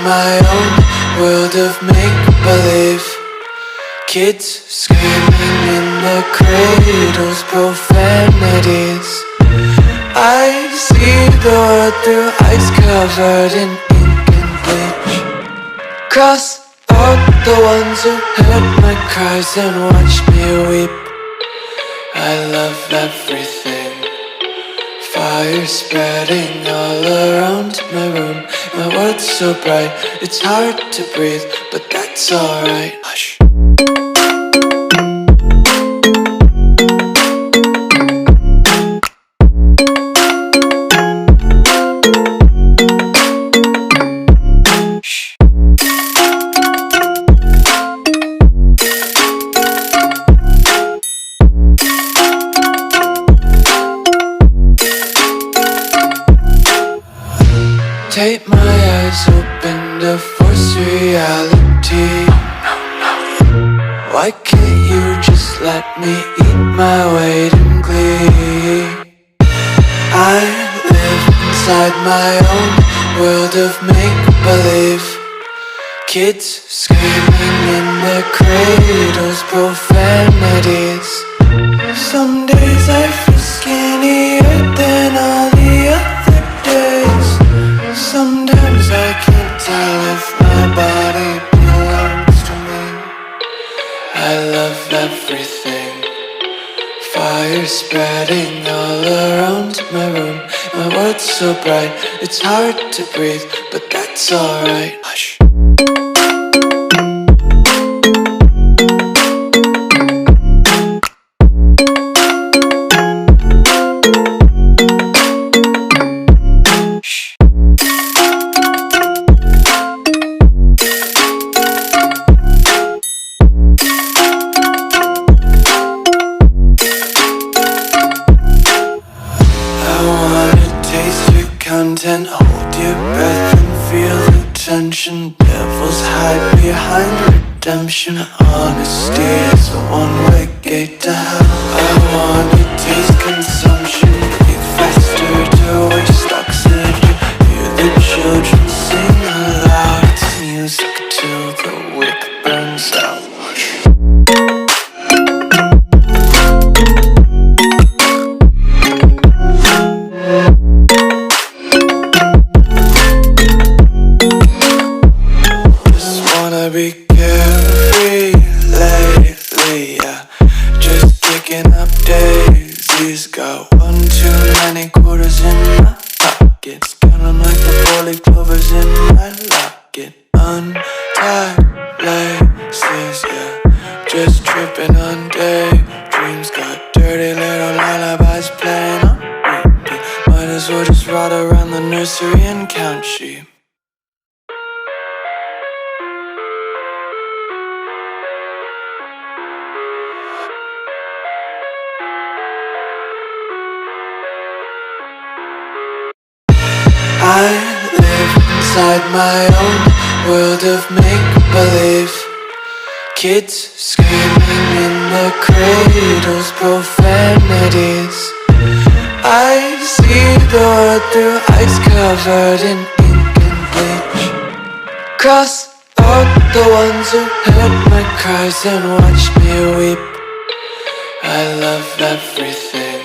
my own world of make-believe. Kids screaming in the cradles, profanities. I see the world through ice covered in ink and bleach. Cross out the ones who heard my cries and watched me weep. I love everything. Fire spreading all around my room. My world's so bright, it's hard to breathe, but that's alright. Hush. Tape my eyes open to force reality. Why can't you just let me eat my weight in glee? I live inside my own world of make-believe. Kids screaming in their cradles, profanities. Some days I feel skinnier than all the other days. Sometimes I can't tell if my body belongs to me. I love everything. Fire spreading all around my room. My world's so bright, it's hard to breathe, but that's alright. Hush. Content, hold your breath and feel the tension. Devils hide behind redemption. Honesty is a one-way gate to hell. I wanna taste consumption, breathe faster to waste oxygen. Hear the children sing aloud. It's music till the wick burns out. Be carefree lately, yeah. Just kicking up daisies. Got one too many quarters in my pockets. Counting like the four-leaf clovers in my locket. Untied laces, yeah. Just tripping on daydreams. Got dirty little lullabies playing on repeat. Might as well just ride around the nursery and count sheep. I live inside my own world of make-believe. Kids screaming in the cradles, profanities. I see the world through ice covered in ink and bleach. Cross out the ones who heard my cries and watched me weep. I love everything.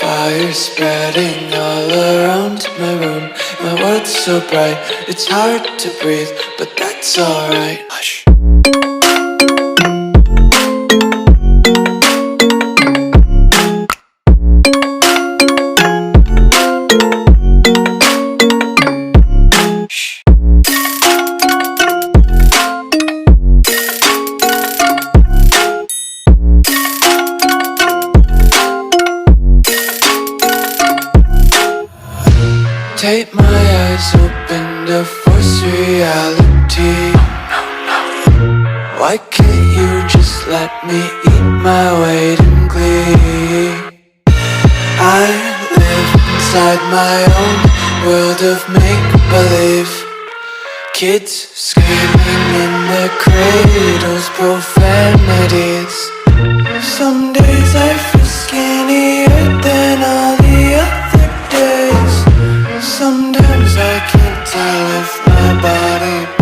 Fire spreading all around my room. My world's so bright, it's hard to breathe, but that's alright. Hush. Tape my eyes open to force reality. Why can't you just let me eat my weight in glee? I live inside my own world of make-believe. Kids screaming in their cradles, profanities. Some days I feel skinnier than all the other days. Sometimes I can't tell if my my body.